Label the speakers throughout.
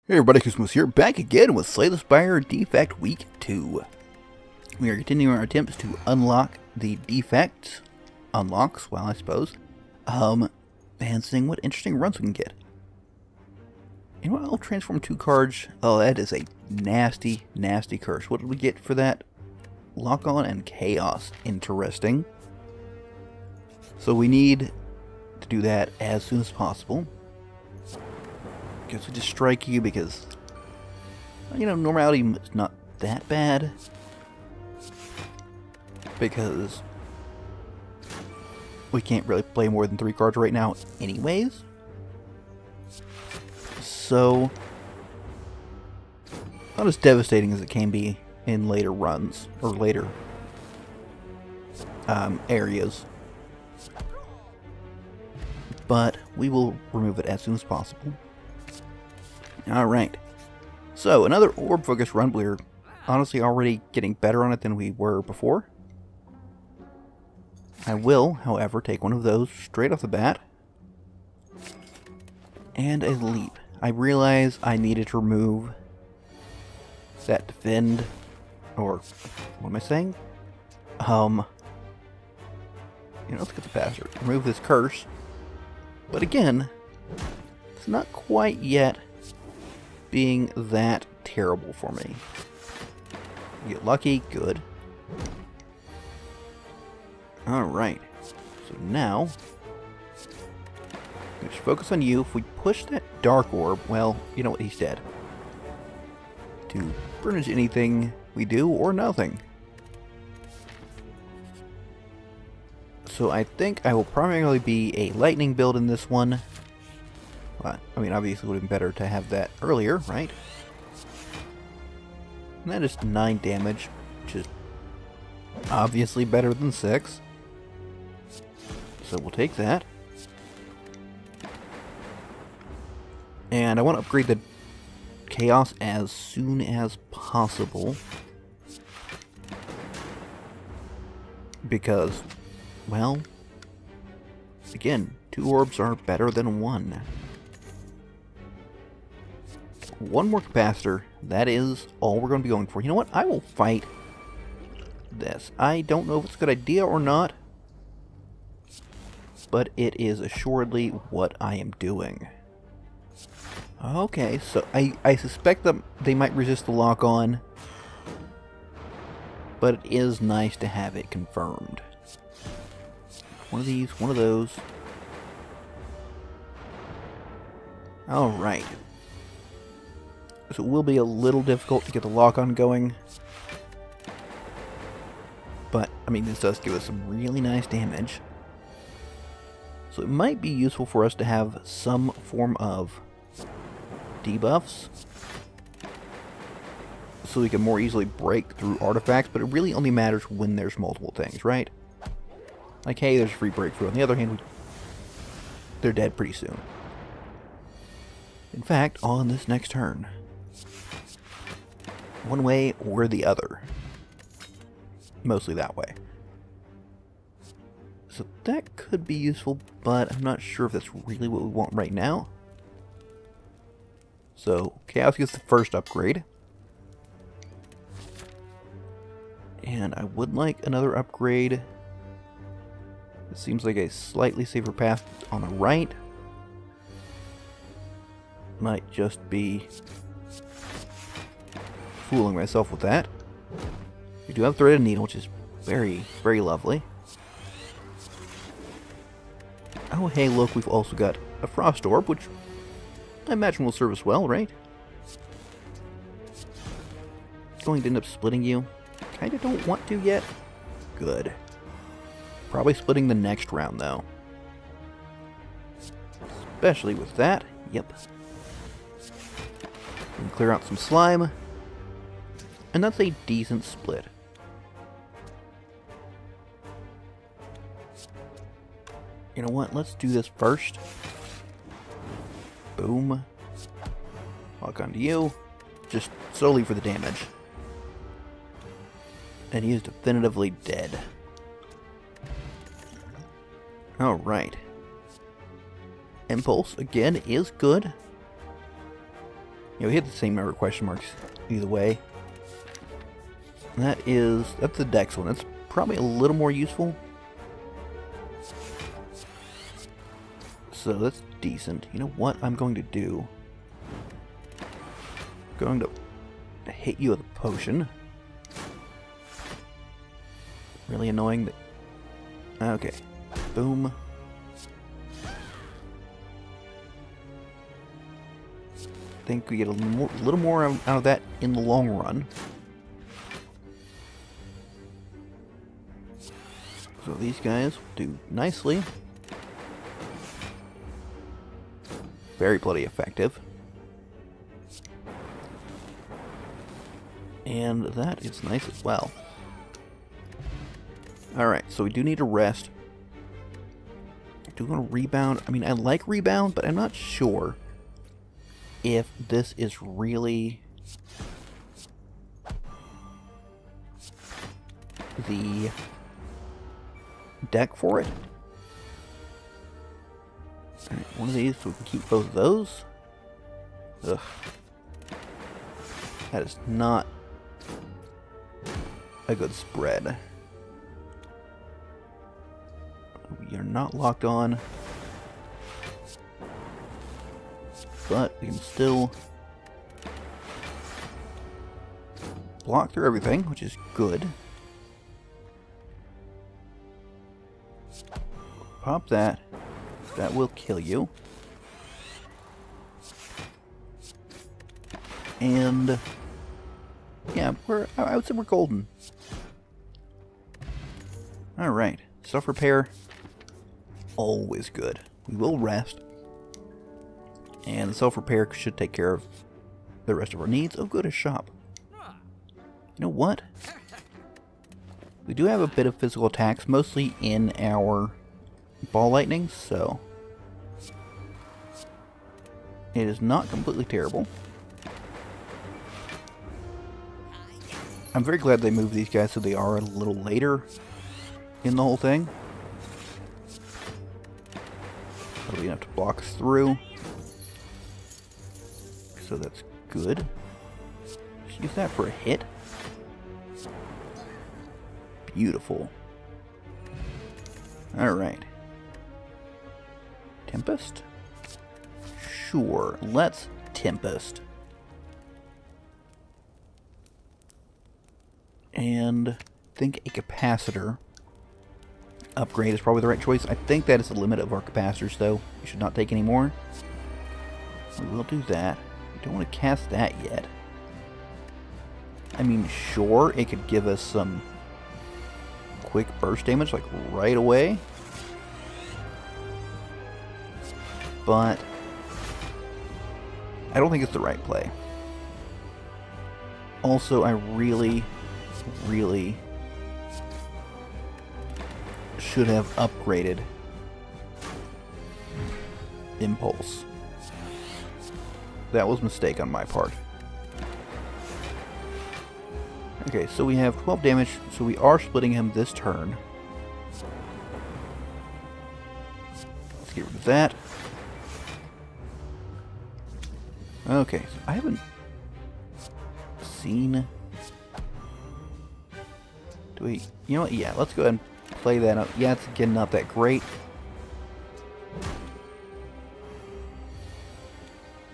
Speaker 1: Hey everybody, Koosemose here, back again with Slay the Spire Defect Week 2. We are continuing our attempts to unlock the defect unlocks, well I suppose, and seeing what interesting runs we can get. You know what, I'll transform 2 cards. Oh, that is a nasty, nasty curse. What did we get for that? Lock on and chaos. Interesting. So we need to do that as soon as possible. Guess we just strike you because, you know, normality is not that bad. Because we can't really play more than 3 cards right now anyways. So, not as devastating as it can be in later runs, or later areas. But we will remove it as soon as possible. Alright, so another orb focus run. We're honestly already getting better on it than we were before. I will, however, take one of those straight off the bat. And a leap. I realize I needed to remove that defend, or what am I saying? You know, let's get the bastard. Remove this curse. But again, it's not quite yet being that terrible for me. Get lucky, good. Alright, so now, let's focus on you. If we push that dark orb, well, you know what, he's dead. To burnish anything we do, or nothing. So I think I will primarily be a lightning build in this one. But, I mean, obviously it would have been better to have that earlier, right? And that is 9 damage, which is obviously better than 6. So we'll take that. And I want to upgrade the chaos as soon as possible. Because, well, again, 2 orbs are better than 1. One more capacitor. That is all we're going to be going for. You know what? I will fight this. I don't know if it's a good idea or not, but it is assuredly what I am doing. Okay, so I suspect that they might resist the lock-on, but it is nice to have it confirmed. One of these, one of those. Alright. So it will be a little difficult to get the lock-on going. But, I mean, this does give us some really nice damage. So it might be useful for us to have some form of debuffs. So we can more easily break through artifacts, but it really only matters when there's multiple things, right? Like, hey, there's free breakthrough. On the other hand, they're dead pretty soon. In fact, on this next turn. One way or the other. Mostly that way. So that could be useful, but I'm not sure if that's really what we want right now. So, Chaos gets the first upgrade. And I would like another upgrade. It seems like a slightly safer path on the right. Might just be fooling myself with that. We do have threaded needle, which is very, very lovely. Oh, hey, look, we've also got a frost orb, which I imagine will serve us well, right? Going to end up splitting you. Kinda don't want to yet. Good. Probably splitting the next round, though. Especially with that. Yep. We can clear out some slime. And that's a decent split. You know what? Let's do this first. Boom. Lock onto you. Just solely for the damage. And he is definitively dead. Alright. Impulse, again, is good. We hit the same number of question marks either way. That's the Dex one. That's probably a little more useful. So that's decent. You know what I'm going to do? I'm going to hit you with a potion. Really annoying that... Okay. Boom. I think we get a little more out of that in the long run. So these guys do nicely. Very bloody effective. And that is nice as well. Alright, so we do need a rest. Do we want to rebound? I mean, I like rebound, but I'm not sure if this is really the deck for it. Alright, one of these so we can keep both of those. Ugh. That is not a good spread. We are not locked on. But we can still block through everything, which is good. Pop that. That will kill you. And yeah, I would say we're golden. Alright. Self-repair. Always good. We will rest. And the self-repair should take care of the rest of our needs. Oh, good, a shop. You know what? We do have a bit of physical attacks, mostly in our ball lightning, so it is not completely terrible. I'm very glad they moved these guys so they are a little later in the whole thing. That'll be enough to block us through. So that's good. Just use that for a hit. Beautiful. Alright. Tempest? Sure, let's Tempest. And I think a capacitor upgrade is probably the right choice. I think that is the limit of our capacitors, though. We should not take any more. We will do that. We don't want to cast that yet. I mean, sure, it could give us some quick burst damage, like, right away. But I don't think it's the right play. Also, I really should have upgraded Impulse. That was a mistake on my part. Okay, so we have 12 damage, so we are splitting him this turn. Let's get rid of that. Okay, so I haven't seen... Do we... You know what? Yeah, let's go ahead and play that up. Yeah, it's again not that great.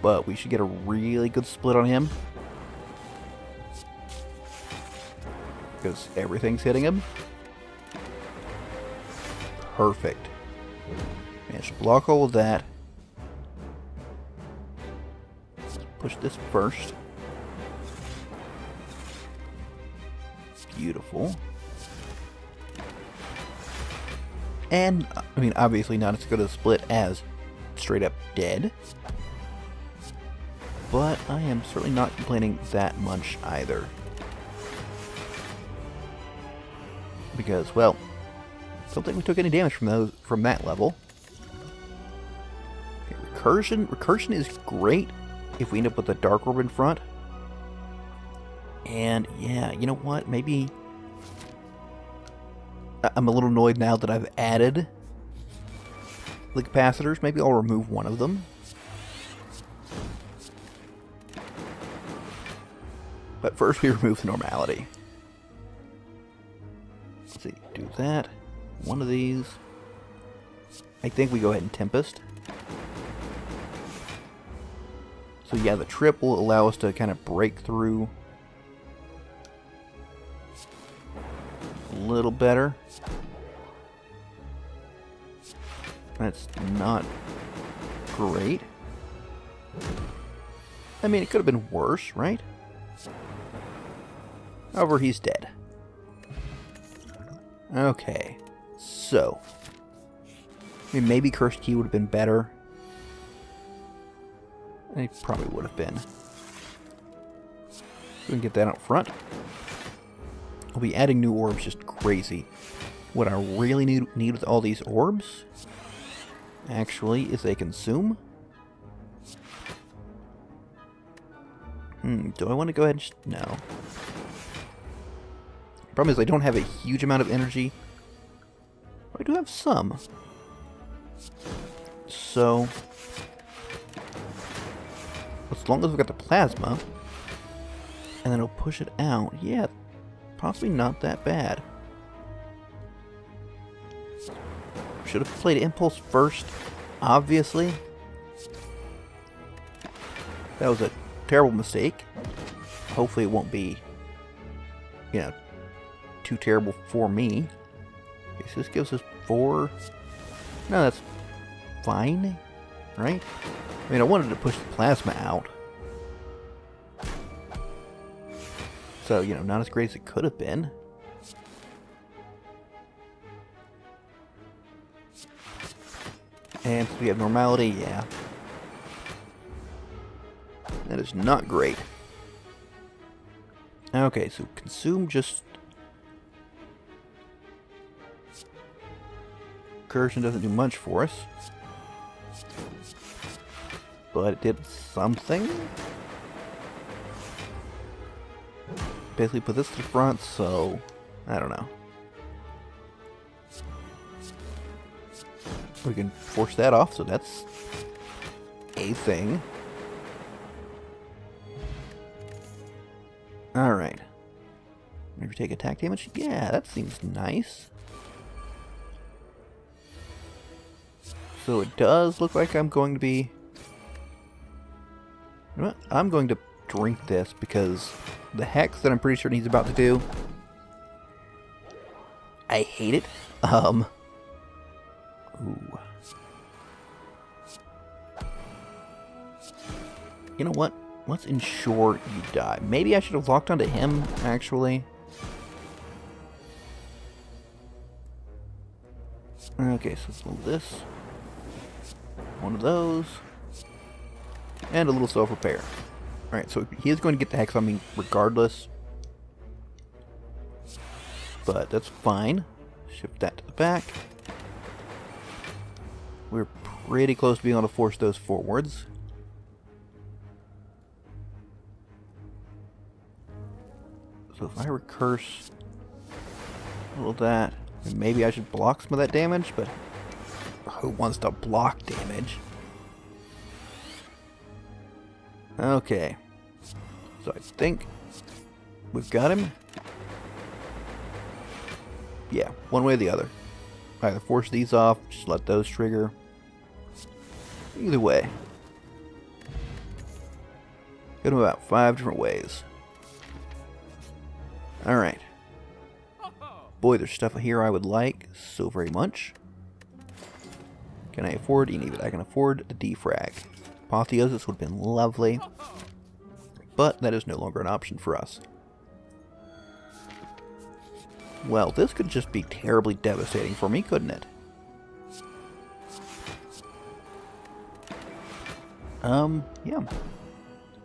Speaker 1: But we should get a really good split on him. Because everything's hitting him. Perfect. Managed to block all of that. Let's push this first. Beautiful. And, I mean, obviously not as good a split as straight up dead. But I am certainly not complaining that much either. Because, well, don't think we took any damage from that level. Okay, recursion is great if we end up with a dark orb in front. And yeah, you know what? Maybe I'm a little annoyed now that I've added the capacitors. Maybe I'll remove one of them. But first we remove the normality. Let's see, do that. One of these. I think we go ahead and Tempest. So yeah, the trip will allow us to kind of break through a little better. That's not great. I mean, it could have been worse, right? However, he's dead. Okay, so I mean, maybe Cursed Key would have been better. It probably would have been. We can get that out front. We'll be adding new orbs just crazy. What I really need with all these orbs, actually, is a consume. Do I want to go ahead and just... No. Problem is I don't have a huge amount of energy. I do have some. So, as long as we've got the plasma, and then it'll push it out, yeah, possibly not that bad. Should have played Impulse first, obviously. That was a terrible mistake. Hopefully it won't be, you know, too terrible for me. Okay, so this gives us 4. No, that's fine, right? I mean, I wanted to push the plasma out. So, you know, not as great as it could have been. And so we have normality, yeah. That is not great. Okay, so consume just... Incursion doesn't do much for us. But it did something. Basically put this to the front, so... I don't know. We can force that off, so that's a thing. Alright. Maybe take attack damage? Yeah, that seems nice. So it does look like I'm going to be... You know what? I'm going to drink this because the hex that I'm pretty sure he's about to do, I hate it. Ooh. You know what? Let's ensure you die. Maybe I should have locked onto him, actually. Okay, so this. One of those. And a little self-repair. Alright, so he is going to get the hex on me regardless. But that's fine. Shift that to the back. We're pretty close to being able to force those forwards. So if I recurse a little that, maybe I should block some of that damage, but who wants to block damage? Okay. So I think we've got him. Yeah, one way or the other. Either force these off, just let those trigger. Either way. Go to about 5 different ways. Alright. Boy, there's stuff here I would like so very much. Can I afford any of it? I can afford the defrag. Apotheosis would have been lovely. But that is no longer an option for us. Well, this could just be terribly devastating for me, couldn't it? Yeah.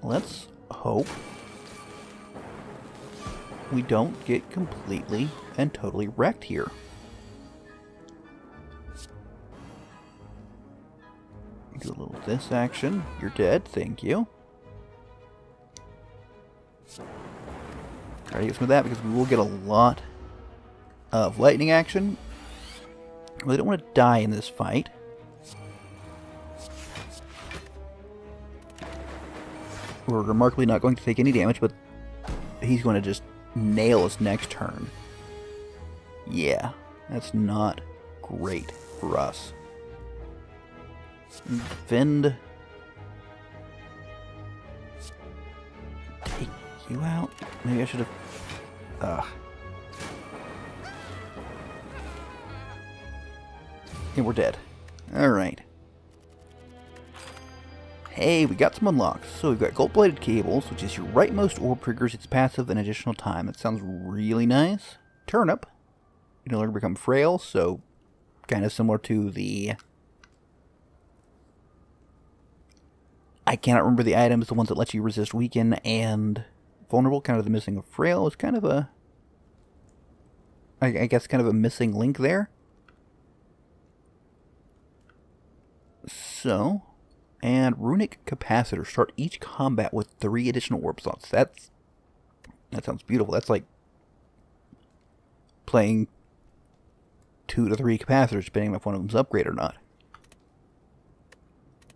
Speaker 1: Let's hope we don't get completely and totally wrecked here. Do a little this action. You're dead, thank you. Try to get some of that because we will get a lot of lightning action. I really don't want to die in this fight. We're remarkably not going to take any damage, but he's going to just nail us next turn. Yeah, that's not great for us. Defend. Take you out? Maybe I should have... And we're dead. Alright. Hey, we got some unlocks. So we've got gold-plated cables, which is your rightmost orb triggers its passive an additional time. That sounds really nice. Turnip. You no longer become frail, so kind of similar to the... I cannot remember the items, the ones that let you resist weaken and vulnerable. Kind of the missing of frail is kind of a... I guess kind of a missing link there. So, and runic capacitor. Start each combat with 3 additional orb slots. That sounds beautiful. That's like playing 2 to 3 capacitors, depending on if one of them's upgrade or not.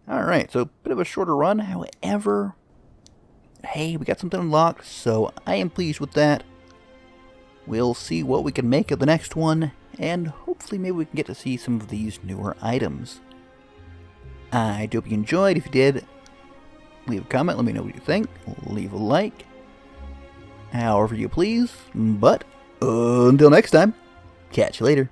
Speaker 1: Alright, so a bit of a shorter run. However, hey, we got something unlocked, so I am pleased with that. We'll see what we can make of the next one, and hopefully maybe we can get to see some of these newer items. I hope you enjoyed. If you did, leave a comment. Let me know what you think. Leave a like. However you please. But until next time, catch you later.